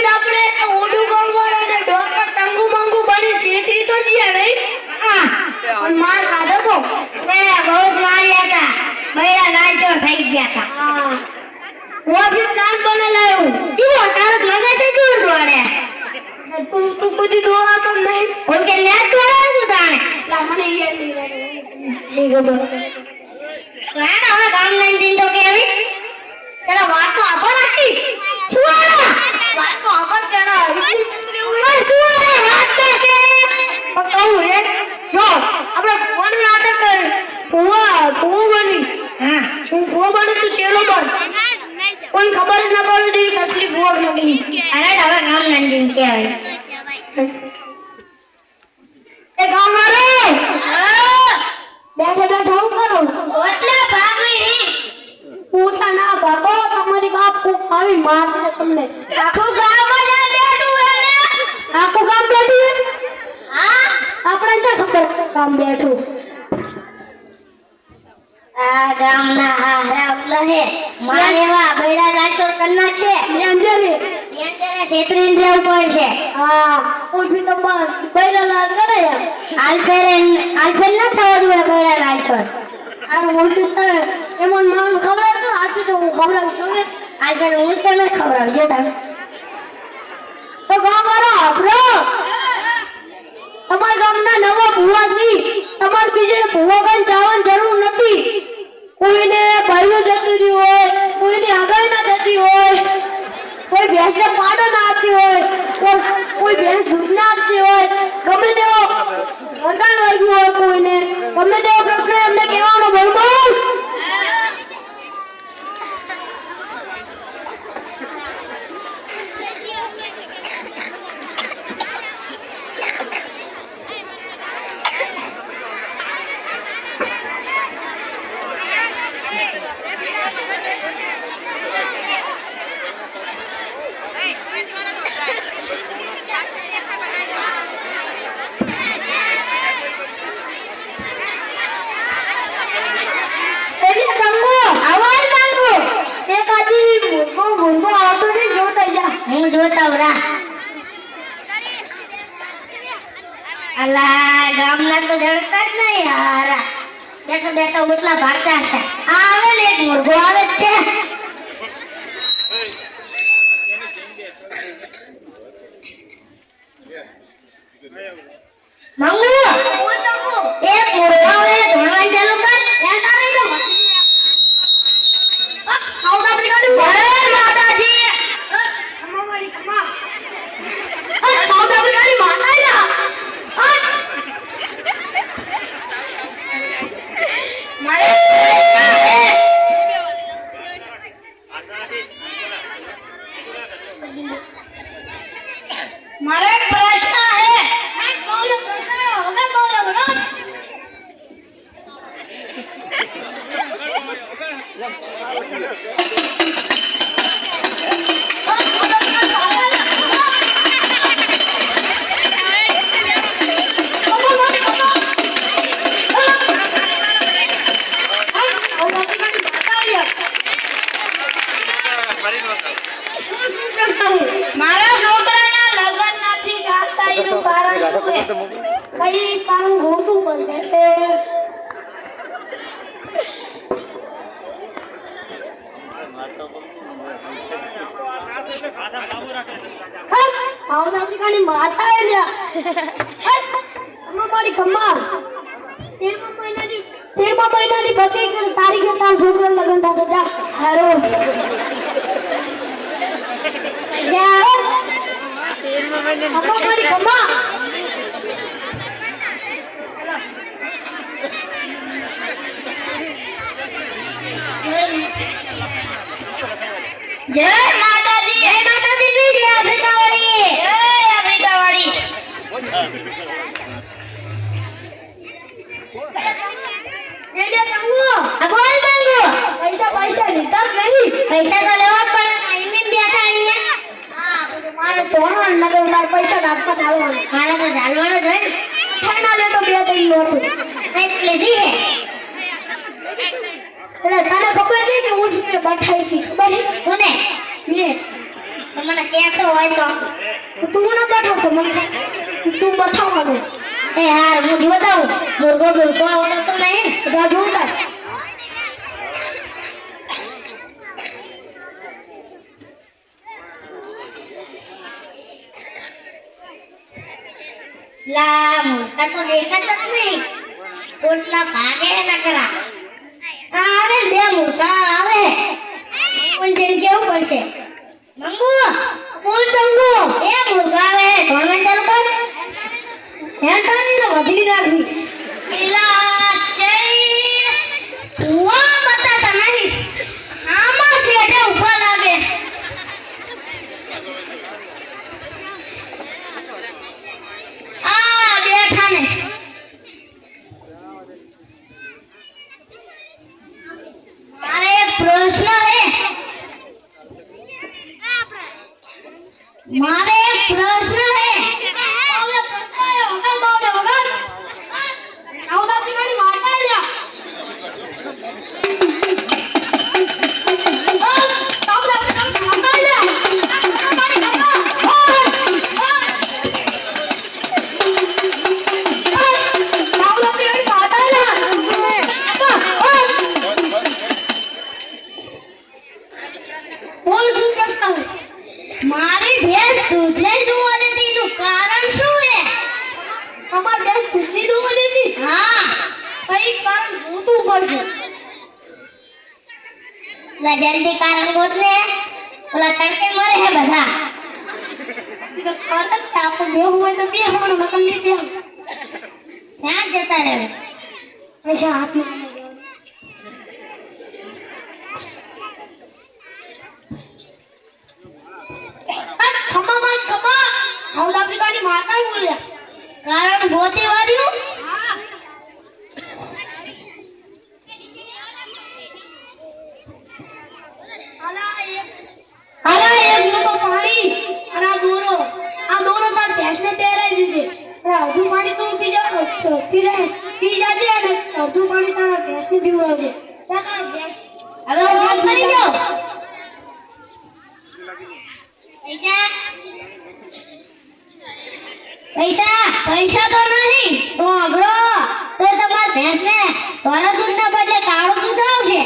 આપણે ઓડું ગંગોર અને ડોક્ટર ટંગુ મંગુ બની છેતરી તો જીયા નહીં પણ માર ખાધો તો એ બહુ માર્યા હતા બૈરા નાચો થઈ ગયા હતા હું અભી પ્લાન બનાવ્યો ઈવો તારક લગે છે જોર દોડે તું બધી દોડા તો નહીં ઓર કે નેટ દોડા તું તાણે લા મને ઈ ની ગયો કાના હવે ગામ લઈને દિન તો કેવી તેરા વાત તો આપો રાખી સુવાળા વાત તો આપો તેરા સુવાળા વાત તો કે કહું રે જો આપણે કોણ નાટક ફુવા બની હા હું ફુવા બની તું ચેલો બન કોઈ ખબર ન પડે કે અસલી ફુવા નથી અરે હવે ગામ લઈને કે આવે એ ગામ વાળો બેઠા બેઠા હું કરો એટલે ભાગી પોતાના ભાગો તમારી બાપ કો આવી મારશે તમને આખું ગામ જ બેઠું એને આખું ગામ બેઠું હા આપણે તો ખબર ગામ બેઠું આ ગામના હારા ઉલા હે મારેવા બૈડા લાચોર કરના છે અંજરે છેતરીને રહેવું પડશે હા ઓછી તો બસ બૈડા લાલ કરે હાલ ફેર ના થવા જોઈએ બૈડા લાચોર આ મોટું સર એમન માન ખબર તો આથી તો હું ખવડાવું છું ને આજે હું તને ખવડાવું જો તમે તો ગામ વાળો આપણો તમારા ગામના નવા ભુવાજી તમાર બીજે ભુવા ગામ જવાની જરૂર નથી કોઈને ભાઈઓ જતી રહી હોય કોઈને આગાઈ ના જતી હોય કોઈ ભેંસને પાડો ના આપતી હોય કોઈ ભેંસ દૂધ ના આપતી હોય ગમે તેવો વગાડ વાગ્યું હોય કોઈને ગમે તેવો પ્રશ્ન એમને કહેવાનો બરોબર ગામના તો જણતા જ નહીં યાર બેઠો બેઠો ઉટલા ભાગતા છે આવે ને એક મુર્ગો આવે જ છે મંગુ એક મુર્ગો આવે ધોળવાન ચાલુ કર એતા નહીં તો આવડા પડી ગાડી હે માતાજી અમારી કમા આવડા પડી ગાડી માતાજી मारे प्रश्न है मैं बोल होगा मारा छोकराना लग्न નથી ગાતા એનું કારણ કઈ કામ ગોતું પડશે આવનાથી ખાલી માથા એલ્યા અમારી કમાલ 13મા મહિનાની 32 તારીખે તાર છોકરા લગ્ન થશે જા હારો જા અમારી કમાલ જય માતાજી બીડી આફ્રિકાવાળી જય આફ્રિકાવાળી લેલે મંગુ આ બોલ મંગુ પૈસા લીધા નહીં પૈસા તો લેવા પણ ટાઈમે બેઠા અહીંયા હા તો મારે તોણો નગર માર પૈસા આપવા ચાલવાનો મારે તો ચાલવાનો જ હોય થાના લે તો બે ત્રણ નોટ એટલે દી હે એટલે તને ખબર નહીં કે હું બેઠાઈ હતી ખબર હે કોને લે તમને કેતો હોય તો તું ન બેઠો તો મને તું બતાવવાનું એ યાર હું જોતાઉં મુર્ગો બિલકો ઓળો તો નહીં જા જોતા લા મુર્ગા તો દેખાતા જ નહીં કોટલા ભાગે ના કરા આવે બે મુર્ગા આવે પણ જેને કેવું પડશે મંગુ બોલ ચંગુ એ મુર્ગા આવે ટોર્નામેન્ટ ચાલુ કર હેન્ડની તો વધી રાખી પેલા જઈ વા બતાતા નહીં આમાં સેડે ઉભા લાગે આ બેઠા ને મારે એક પ્રશ્ન હે मारे एक प्रश्न है आवला प्रश्न है होगा बावले होगा आवला तुम्हारी माता है क्या आवला तुम्हारी माता है क्या हमारी माता आवला तुम्हारी माता है बोल सुन सकता हूँ मारी भैंस दूध नहीं दुआ देती नु कारण શું હે અમાર ભैंस दूध नहीं दुआ देती हां કઈ કારણ હોતું પડશે લા જલ્દી કારણ ગોત ને ઓલા તડકે મરે હે બધા તો કોતક તાપ બે હોય તો બે હોણ મતલબ નહીં બે ક્યાં જતા રહે પૈસા હાથમાં આવલા પ્રકારની માતા બોલ્યા કારણ બોતી વાળ્યું આલા એક લોકો પાણી અને આ દોરો તાર ભેંસને પહેરાઈ દીધે અડધું પાણી તું પી જાજે અને અડધું પાણી તારા ભેંસને પીવડાવજે હવે વાત કરી જાઓ पैसा तो नहीं तो अगड़ो तो તમાર ભેંસ ને ધોળા દૂધ ના બદલે કાળું દૂધ આવશે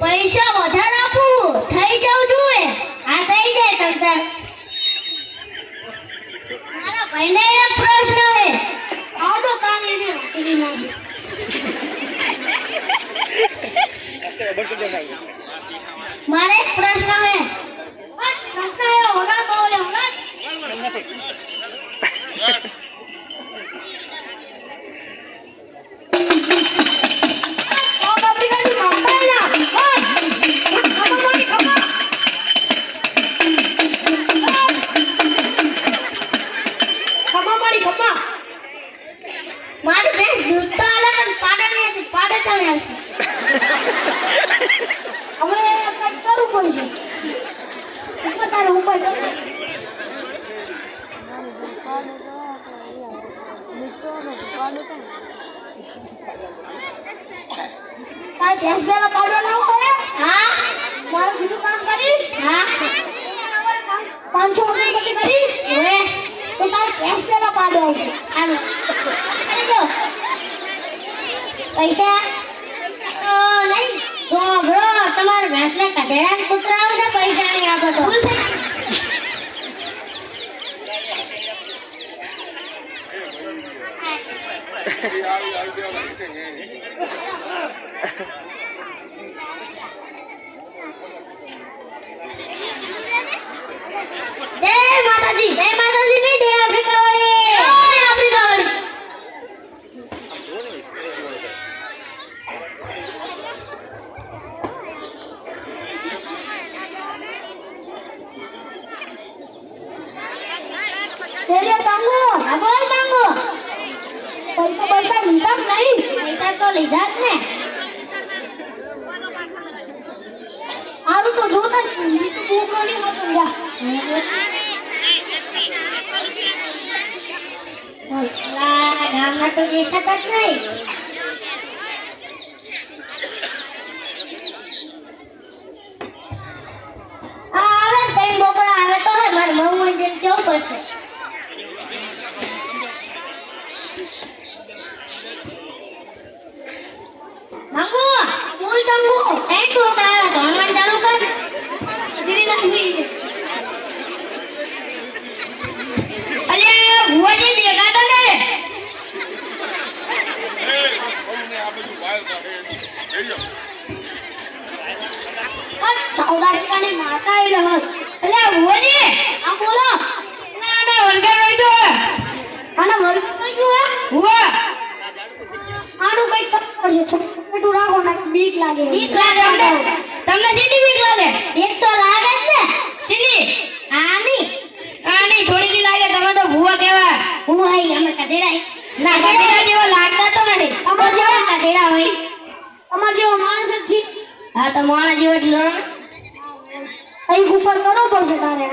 પૈસા વધારે આપું થઈ જવું જોઈએ આ થઈ જાય તમતાર મારા ભાઈને એક પ્રશ્ન છે આવડો કામ લેને વાંચી નાખી मारे एक प्रश्न है होगा बोले होगा मारे बेस जूता अलग पाड़ा नहीं पाड़ा चले आसे હવે કઈ કરવું પડશે તારે ઉપર તારે ભેંસ પેલા પાડો ના હોય હા મારું બીજું કામ કરીશ હા 500 રૂપિયા કરીશ હવે તો તારે ભેંસ પેલા પાડો આવશે આનો પૈસા તો નહીં તો બ્રો તમાર ભેંસને કઢેડા કૂતરા આવશે પૈસા નહીં આપો તો જય માતાજી નહીં જય આફ્રિકા વાળી આફ્રિકા વાળી Delia tanggo, abang tanggo. पैसा लिखा नहीं, पैसा तो लिखा ने. आलू तो दो था, ये कोनी मत लिया. આમાં તો દેખાતા જ નહીં. આવે ત્રણ બોકડા આવે તો હોય મારે મમ્મી જેમ કેવું પડશે. મંગુ બોલ તંગુ ત્રણ બોકડા આવે તો હનુમાન ચાલુ કર. ધીરે નથી અલ્યા ભુવાજી દેખાતા ને. સૌદાગીરાની માતા આવી રહો. અલ્યા ભુવાજી આ બોલો. ના ના વલગા રહી દો. આના વલગા રહી ગયો હે ભુવા. આનું કઈ કરવું પડશે. થોડું રાખો ને બીક લાગે. બીક લાગે તમને સીધી બીક લાગે. બીક તો લાગે જ ને. સીધી આની થોડી દી લાગે. તમે તો ભુવા કેવા ભુવા હઈ અમે કદેડા ના કદેડા જેવો લાગતા તો નથી. અમાર જેવા કદેડા હોય. અમાર જેવો માણસ જ છે. હા તો માણસ જેવો જ લો. અહીં ઉપર કરવો પડશે તારે.